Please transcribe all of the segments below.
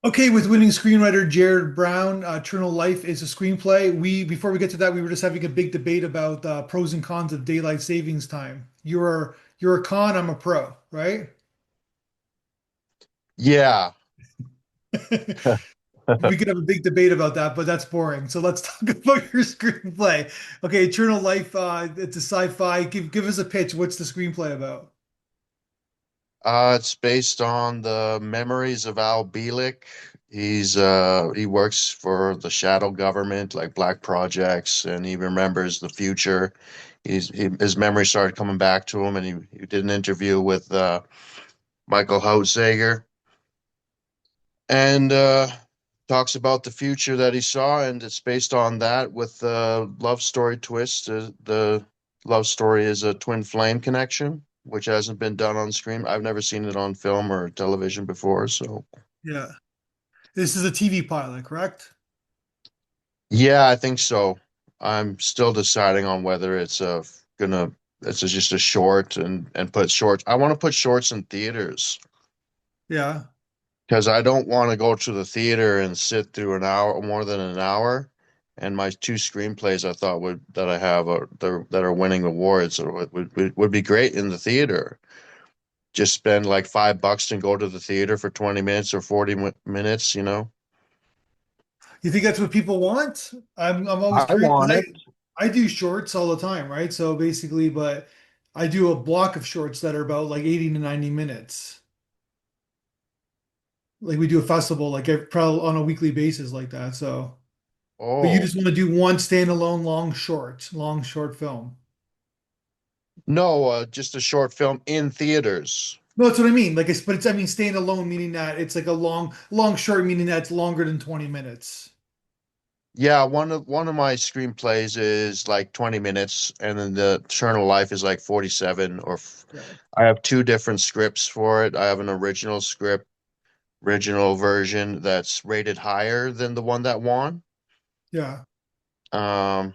Okay, with winning screenwriter Jaaered Brown, Eternal Life is a screenplay. Before we get to that, we were just having a big debate about pros and cons of daylight savings time. You're a con, I'm a pro, right? Yeah. We could have a big debate about that, but that's boring. So let's talk about your screenplay. Okay, Eternal Life, it's a sci-fi. Give us a pitch. What's the screenplay about? It's based on the memories of Al Bielek. He works for the shadow government, like black projects, and he remembers the future. His memory started coming back to him, and he did an interview with Michael Hautsager, and talks about the future that he saw, and it's based on that with the love story twist. The love story is a twin flame connection, which hasn't been done on screen. I've never seen it on film or television before, so Yeah. This is a TV pilot, correct? yeah, I think so. I'm still deciding on whether gonna just a short and put shorts. I want to put shorts in theaters Yeah. because I don't want to go to the theater and sit through an hour, more than an hour. And my two screenplays I thought would that I have that are winning awards or would be great in the theater. Just spend like $5 and go to the theater for 20 minutes or 40 minutes, you know. You think that's what people want? I'm always I curious want because it. I do shorts all the time, right? So basically, but I do a block of shorts that are about like 80 to 90 minutes. Like we do a festival like probably on a weekly basis like that. So, but you Oh, just want to do one standalone long short film. no, just a short film in theaters. No, that's what I mean. But it's I mean standalone meaning that it's like a long short meaning that it's longer than 20 minutes. Yeah, one of my screenplays is like 20 minutes, and then the Eternal Life is like 47. Yeah. I have two different scripts for it. I have an original script, original version that's rated higher than the one that won. Yeah. Um,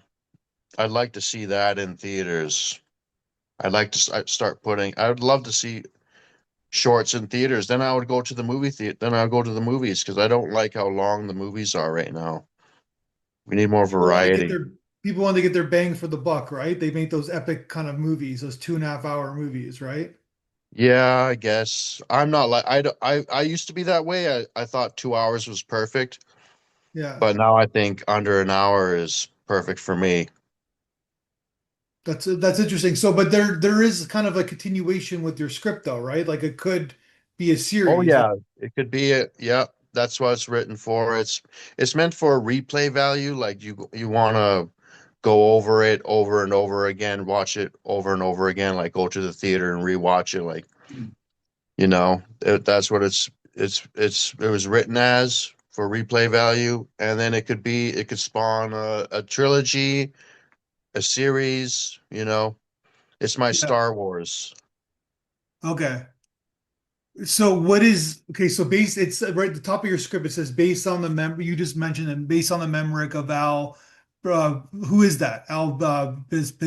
I'd like to see that in theaters. I'd like to start putting. I would love to see shorts in theaters. Then I would go to the movie theater. Then I'll go to the movies because I don't like how long the movies are right now. We need more People want to get variety. their people want to get their bang for the buck, right? They make those epic kind of movies, those 2.5 hour movies, right? Yeah, I guess I'm not like I used to be that way. I thought 2 hours was perfect, Yeah. but now I think under an hour is perfect for me. That's interesting. So, but there is kind of a continuation with your script though, right? Like it could be a Oh series. Like yeah, it could be it. Yeah, that's what it's written for. It's meant for replay value. Like you want to go over it over and over again, watch it over and over again. Like go to the theater and rewatch it. Like that's what it was written as for replay value, and then it could spawn a trilogy, a series. It's my yeah. Star Wars. Okay. So what is okay, so based it's right at the top of your script it says based on the mem you just mentioned and based on the memory of Al who is that? Al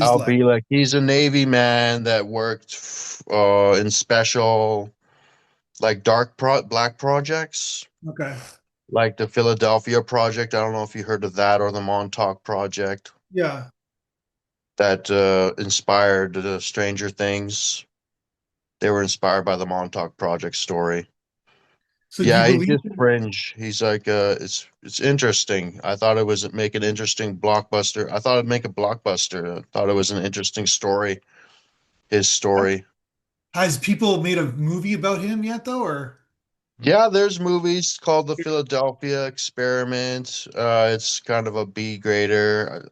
I'll Bislek. be like, he's a Navy man that worked in special, like black projects, Okay. like the Philadelphia Project. I don't know if you heard of that or the Montauk Project Yeah. that inspired Stranger Things. They were inspired by the Montauk Project story. So do you Yeah, he's believe just fringe. He's like it's interesting. I thought it was make an interesting blockbuster. I thought it'd make a blockbuster. I thought it was an interesting story, his story. has people made a movie about him yet though or Yeah, there's movies called The Philadelphia Experiment. It's kind of a B grader.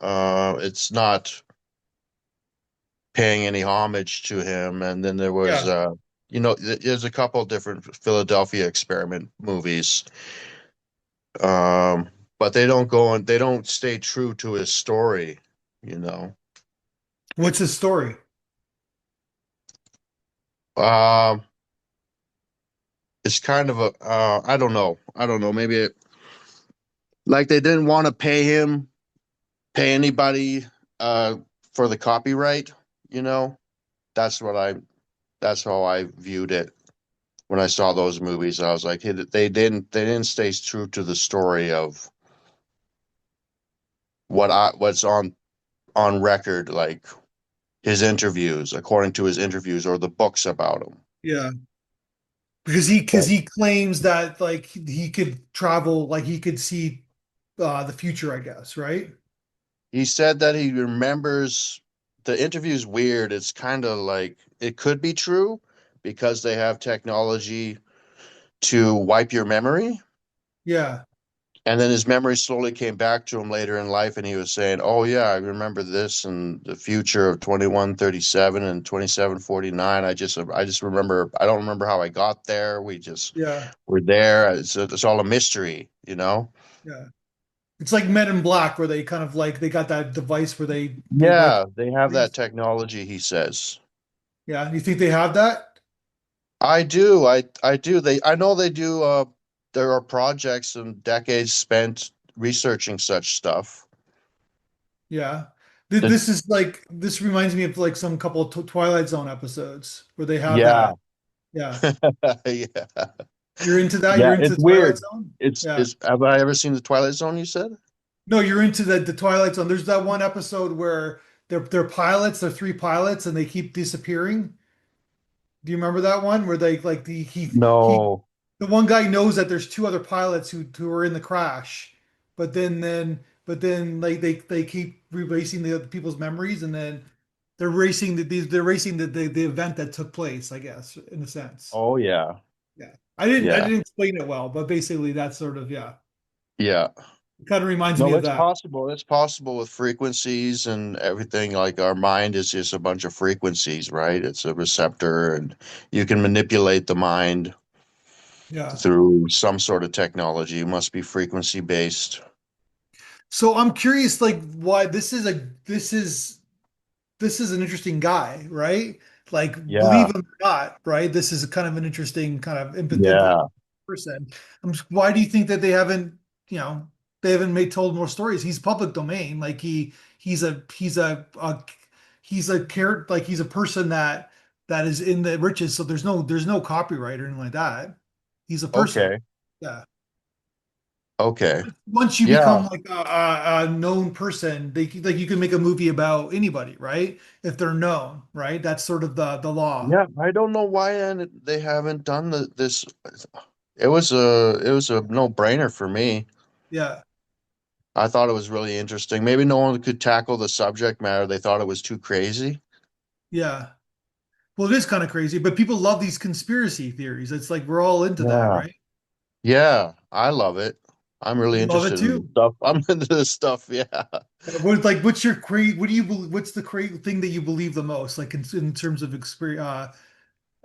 It's not paying any homage to him. And then there was, yeah. there's a couple different Philadelphia Experiment movies. Um, but they don't stay true to his story, you know. What's his story? Um, it's kind of I don't know. I don't know. Like they didn't want to pay anybody uh for the copyright, you know. That's what I that's how I viewed it. when I saw those movies. I was like, hey, they didn't stay true to the story of what's on record, like his interviews, according to his interviews or the books about him. Yeah. Because But he claims that like he could travel, like he could see the future, I guess, right? he said that he remembers the interview's weird. It's kind of like it could be true because they have technology to wipe your memory. Yeah. And then his memory slowly came back to him later in life, and he was saying, "Oh yeah, I remember this and the future of 2137 and 2749. I just remember. I don't remember how I got there. We just Yeah. were there. It's all a mystery, you know." Yeah. It's like Men in Black where they kind of like they got that device where they wipe Yeah, they have that memories. technology, he says. Yeah. You think they have that? I do. I do. I know they do. There are projects and decades spent researching such stuff. Yeah. The, This is like this reminds me of like some couple of Twilight Zone episodes where they have yeah, that. Yeah. yeah. You're into that? Yeah, You're into it's Twilight weird. Zone? It's Yeah. is have I ever seen the Twilight Zone, you said? No, you're into the Twilight Zone. There's that one episode where they're pilots, they're three pilots, and they keep disappearing. Do you remember that one where they like he No. the one guy knows that there's two other pilots who are in the crash, but then like they keep erasing the other people's memories, and then they're racing the event that took place, I guess, in a sense. Oh yeah. Yeah. I Yeah. didn't explain it well, but basically that's sort of yeah. Yeah. It kind of reminds me No, of it's that. possible. It's possible with frequencies and everything. Like our mind is just a bunch of frequencies, right? It's a receptor, and you can manipulate the mind Yeah. through some sort of technology. It must be frequency based. So I'm curious, like, why this is an interesting guy, right? Like, believe Yeah. him or not, right? This is kind of an interesting kind of empathetic Yeah. person. Why do you think that you know, they haven't made told more stories? He's public domain. Like he's a character, like he's a person that is in the riches. So there's no copyright or anything like that. He's a person. Okay. Yeah. Okay. Once you Yeah. become like a known person, like you can make a movie about anybody, right? If they're known, right? That's sort of the law. Yeah. I don't know why they haven't done this. It was a no-brainer for me. Yeah, I thought it was really interesting. Maybe no one could tackle the subject matter. They thought it was too crazy. yeah. Well, it is kind of crazy, but people love these conspiracy theories. It's like we're all into that, Yeah. right? Yeah, I love it. I'm really You love it interested in this too. stuff. I'm into this stuff. Yeah. What's your what do you what's the thing that you believe the most, like in terms of experience?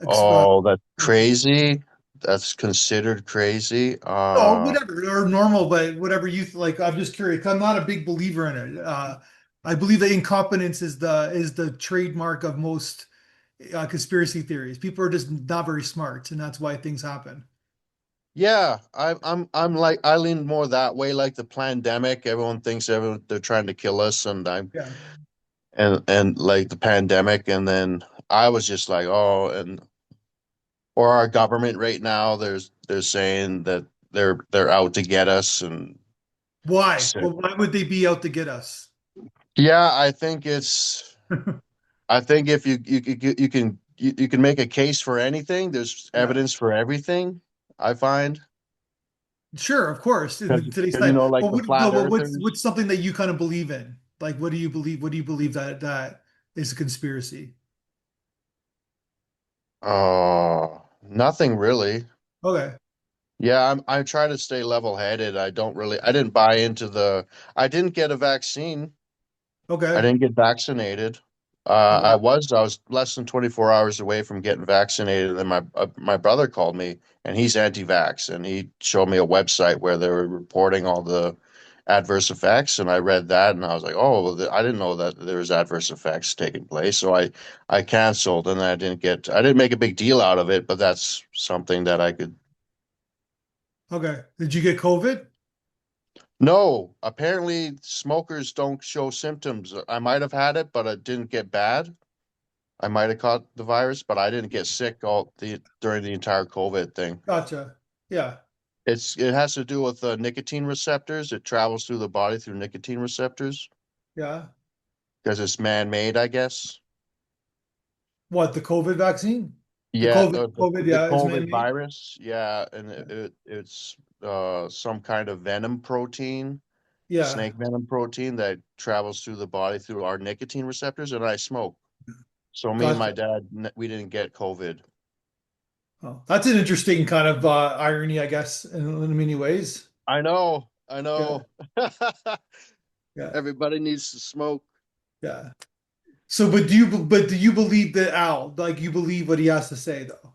Oh, that's crazy. That's considered crazy. No, whatever, or normal, but whatever you like. I'm just curious. I'm not a big believer in it. I believe that incompetence is the trademark of most conspiracy theories. People are just not very smart, and that's why things happen. Yeah, I'm like I lean more that way, like the pandemic. Everyone thinks they're trying to kill us, and I'm Yeah. and like the pandemic, and then I was just like, oh, and or our government right now, they're saying that they're out to get us, and Why? so, Well, why would they be out to get us? yeah, I think if you can make a case for anything. There's Yeah. evidence for everything. I find Sure, of course, in today's because you time. know, like But the flat what's earthers. something that you kind of believe in? Like, what do you believe? What do you believe that is a conspiracy? Oh, nothing really. Okay. Yeah, I try to stay level-headed. I didn't buy into I didn't get a vaccine. I Okay. didn't get vaccinated. Okay. I was less than 24 hours away from getting vaccinated, and then my brother called me, and he's anti-vax, and he showed me a website where they were reporting all the adverse effects, and I read that, and I was like, oh, well, I didn't know that there was adverse effects taking place, so I canceled, and I didn't make a big deal out of it, but that's something that I could. Okay. Did you get COVID? No, apparently smokers don't show symptoms. I might have had it, but it didn't get bad. I might have caught the virus, but I didn't get sick all the during the entire COVID thing. Gotcha. Yeah. It has to do with nicotine receptors. It travels through the body through nicotine receptors Yeah. because it's man-made, I guess. What, the COVID vaccine? The Yeah, COVID, the yeah, is COVID man-made. virus. Yeah, and it's some kind of venom protein, Yeah. snake venom protein that travels through the body through our nicotine receptors. And I smoke, so me and my Gotcha. dad we didn't get COVID. Oh, that's an interesting kind of irony, I guess, in many ways. I know, I Yeah. know. Yeah. Everybody needs to smoke. Yeah. So, but do you believe the owl? Like you believe what he has to say, though?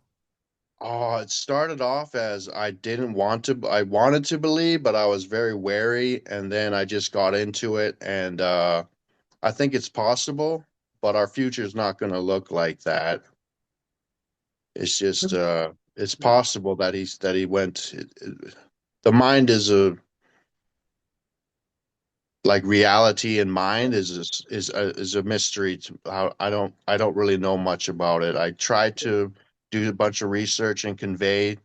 Oh, it started off as I wanted to believe, but I was very wary, and then I just got into it, and I think it's possible, but our future is not going to look like that. It's just it's Yeah. possible that he went. The mind is a like reality and mind is a mystery to how I don't really know much about it. I tried to do a bunch of research and convey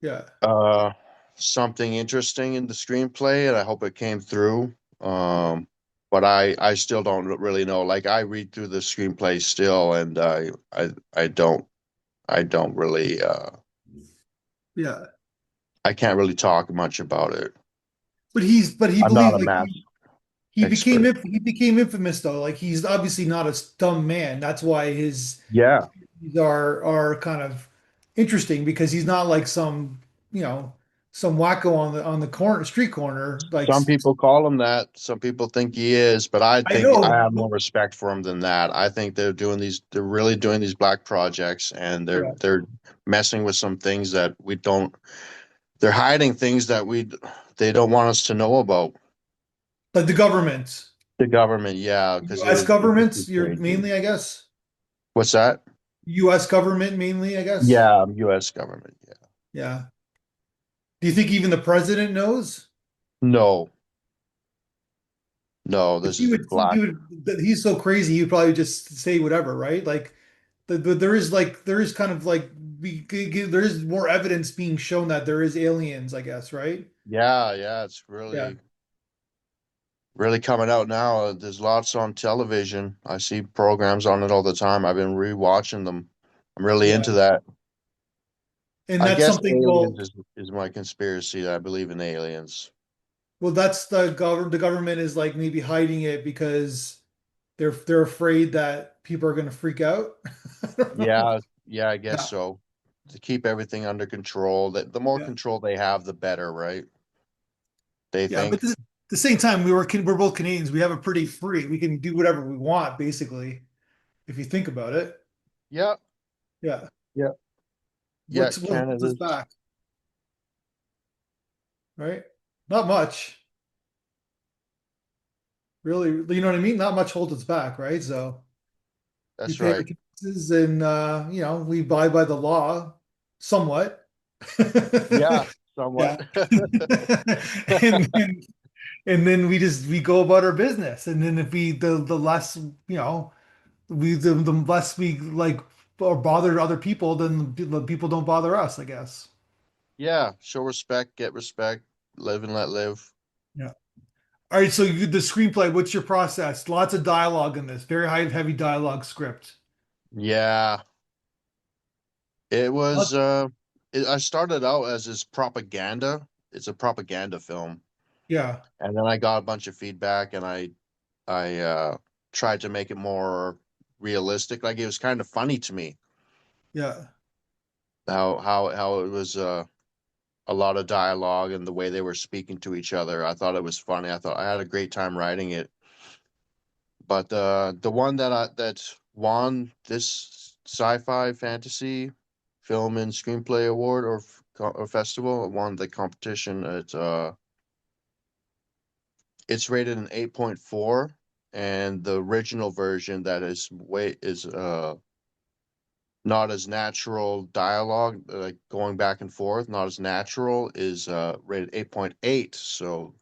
Yeah. uh something interesting in the screenplay, and I hope it came through. Yeah. But I still don't really know. Like I read through the screenplay still, and I don't really Yeah. I can't really talk much about it. But he I'm not believed a like math he expert. he became infamous though. Like he's obviously not a dumb man. That's why his Yeah. these are kind of interesting because he's not like some, you know, some wacko on the corner street corner. Like Some people call him that. Some people think he is, but I I think I know. have more respect for him than that. I think they're really doing these black projects, and Yeah. they're messing with some things that we don't. They're hiding things that they don't want us to know about. But the government, The government, yeah, because U.S. it just governments, gets you're crazy. mainly, I guess. What's that? U.S. government mainly, I guess. Yeah, U.S. government. Yeah. Yeah. Do you think even the president knows? No, no, But this is the he black. would, he's so crazy, he'd probably just say whatever, right? Like there is kind of like there is more evidence being shown that there is aliens, I guess, right? Yeah, yeah, it's Yeah. really coming out now. There's lots on television. I see programs on it all the time. I've been rewatching them. I'm really Yeah. into that. And I that's guess something, aliens well, is my conspiracy. I believe in aliens. that's the government is like maybe hiding it because they're afraid that people are going to freak out. I don't know. Yeah, yeah, I guess Yeah. so. To keep everything under control. The more Yeah. control they have, the better, right? They Yeah, but think. at the same time, we're both Canadians. We have a pretty free. We can do whatever we want, basically, if you think about it. Yeah, Yeah. yeah, yeah. What holds us Canada's. back, right? Not much, really. You know what I mean? Not much holds us back, right? So we That's pay our right. taxes and we abide by the law somewhat. Yeah, somewhat. Yeah. And then and then we go about our business. And then if we the less, the less we like or bother other people, then the people don't bother us, I guess. Yeah, show respect, get respect, live and let live. Yeah. All right, so the screenplay, what's your process? Lots of dialogue in this, very high, heavy dialogue script. Yeah, it What? was. I started out as this propaganda. It's a propaganda film, Yeah, and then I got a bunch of feedback, and I tried to make it more realistic. Like it was kind of funny to me yeah, how it was a lot of dialogue and the way they were speaking to each other. I thought it was funny. I thought I had a great time writing it. But the one that won this sci-fi fantasy film and screenplay award or festival won the competition. It's rated an 8.4, and the original version that is not as natural dialogue, like going back and forth, not as natural, is rated 8.8. So,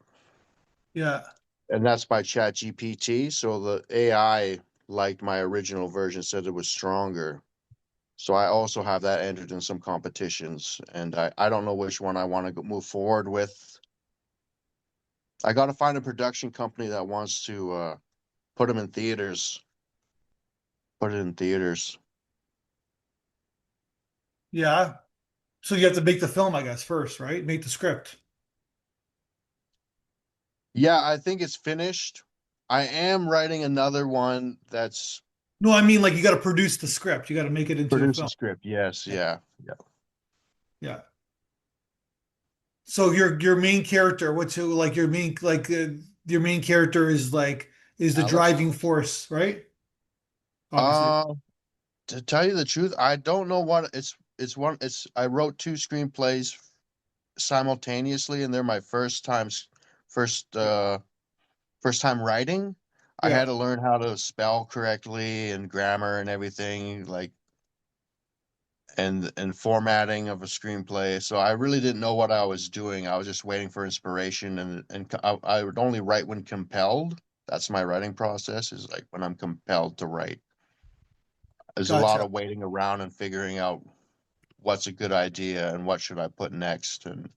yeah, and that's by Chat GPT. So the AI. liked my original version, said it was stronger. So I also have that entered in some competitions, and I don't know which one I want to move forward with. I got to find a production company that wants to put them in theaters, put it in theaters. Yeah. So you have to make the film, I guess, first, right? Make the script. Yeah, I think it's finished. I am writing another one that's No, I mean like you got to produce the script. You got to make it into a produce a film. script. Yes, Yeah. yeah, yeah. Yeah. So your main character, your main character is the Alex? driving force, right? Obviously. Uh, to tell you the truth, I don't know what it's one it's I wrote two screenplays simultaneously, and they're my first first time writing. I had Yeah. to learn how to spell correctly and grammar and everything, like and formatting of a screenplay. So I really didn't know what I was doing. I was just waiting for inspiration, I would only write when compelled. That's my writing process, is like when I'm compelled to write. There's a lot Gotcha. of waiting around and figuring out what's a good idea and what should I put next. And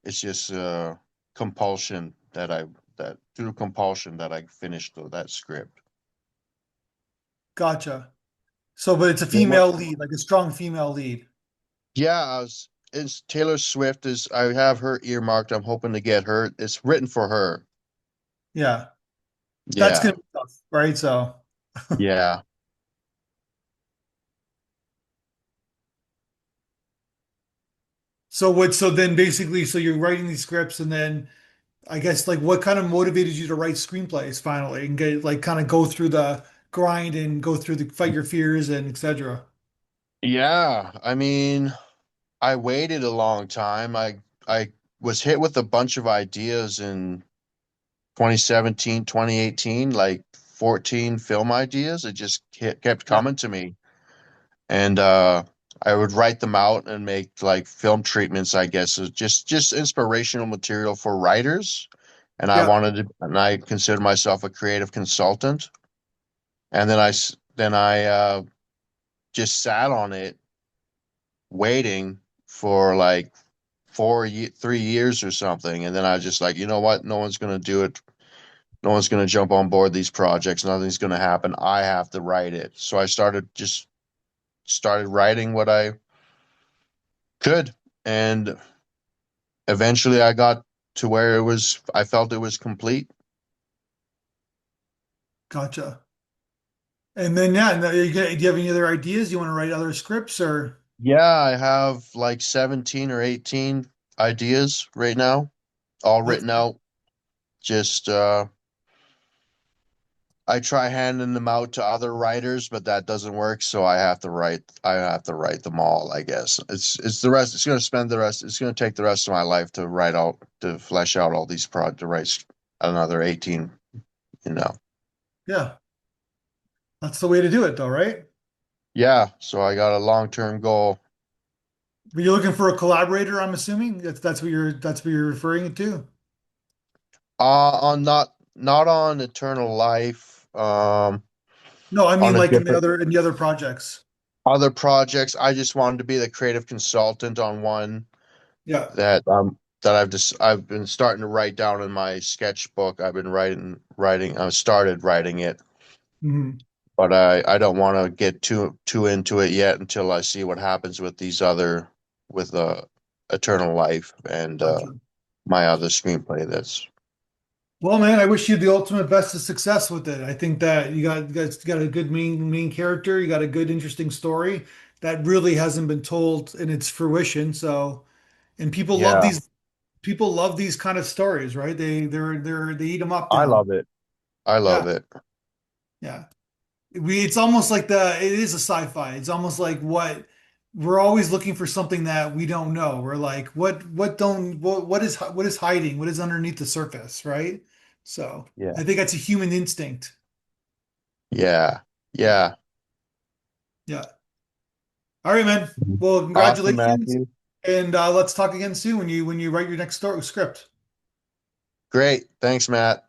it's just compulsion that through compulsion that I finished that script. Gotcha. So, but it's a Well, what? female lead, like a strong female lead. Yeah, it's Taylor Swift is I have her earmarked. I'm hoping to get her. It's written for her. Yeah. That's Yeah. gonna be tough, right? So, Yeah. so then basically, so you're writing these scripts and then I guess like what kind of motivated you to write screenplays finally and get like kind of go through the grind and go through the fight your fears and etc. Yeah. I mean, I waited a long time. I was hit with a bunch of ideas in 2017, 2018, like 14 film ideas. It just kept Yeah. coming to me. And I would write them out and make like film treatments, I guess, so just inspirational material for writers. Yeah. And I consider myself a creative consultant. And then I just sat on it, waiting for like 3 years or something. And then I just like, you know what? No one's gonna do it. No one's gonna jump on board these projects. Nothing's gonna happen. I have to write it. So I started writing what I could, and eventually I got to where I felt it was complete. Gotcha. And then yeah, and do you have any other ideas? You want to write other scripts or Yeah, I have like 17 or 18 ideas right now, all that's written out. Just I try handing them out to other writers, but that doesn't work, so I have to write them all, I guess. It's the rest, it's going to take the rest of my life to flesh out all these to write another 18, you know. yeah, that's the way to do it though, right? Yeah, so I got a long-term goal. But you're looking for a collaborator, I'm assuming. That's what you're referring it to. On not on Eternal Life. No, I On mean a like different in the other projects. other projects. I just wanted to be the creative consultant on one Yeah. that I've been starting to write down in my sketchbook. I've been writing. I started writing it, Hmm. but I don't want to get too into it yet until I see what happens with these other with Eternal Life and Gotcha. my other screenplay. That's Well, man, I wish you the ultimate best of success with it. I think that you got a good main character. You got a good, interesting story that really hasn't been told in its fruition. So, and yeah. people love these kind of stories, right? They eat them up I now. love it. I love Yeah, it. yeah. It's almost like it is a sci-fi. It's almost like what we're always looking for something that we don't know. We're like, what is hiding? What is underneath the surface, right? So Yeah. I think that's a human instinct. Yeah. Yeah. Yeah. Yeah. All right, man. Well, Awesome, congratulations. Matthew. And let's talk again soon when you write your next story script. Great. Thanks, Matt.